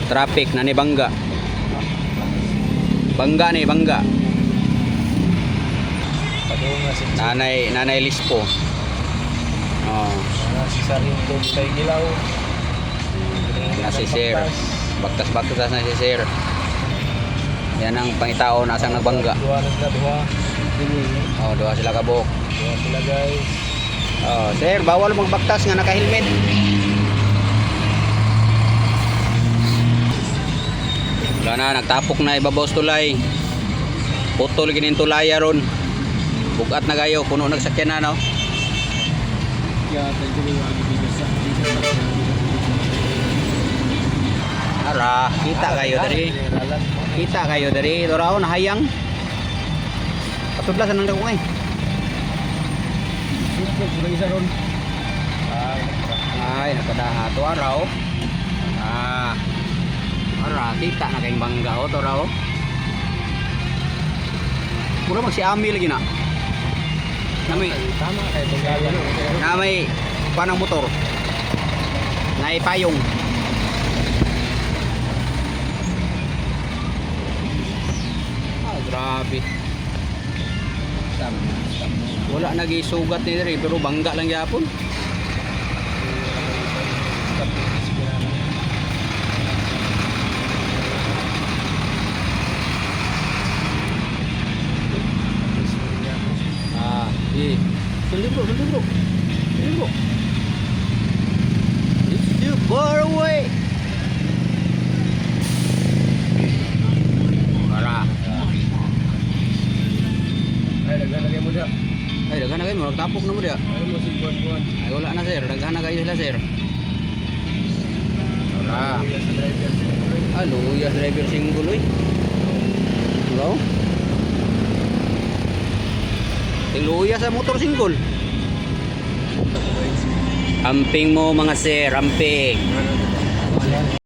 Traffic na ni bangga. Bangga ni bangga. Nanay Lispo. Oh. Si Sarinto kay Gilaw. Na si Sir. Baktas-baktas na si Sir. Yan ang pangitao na asang nagbangga. Duha. Oh, duha sila kabuk. Duha sila guys. Oh, Sir, bawal magbaktas nga naka-helmet. Wala na, nagtapok na ibabaw sa tulay. Putol ginin tulaya ron. Bugat na kayo, puno nagsakyan na, no? Ara, kita kayo dari. Kita kayo dari. Dorao nahayang. Patudlasan nang dako eh. Ay, nakadaha to araw. Ara, kita na kayong bangga o to raw. Puro mag si Ami lagi na. Nami, Tama kay Bengala. namay panang motor. Nay payong. Grabe. Wala nagisugat ni diri pero bangga lang gyapon. Sundin bro. It's too far away. Para. Ay, daghan mo dia. Ay, daghan na kayo mo. Nagtapok na mo dia. Ay, mo si Buwan. Ay, wala na sir. Daghan na kayo sila sir. Para. Sa driver. Luya driver single oy. Hello? Luya sa motor single. Amping mo mga sir, amping.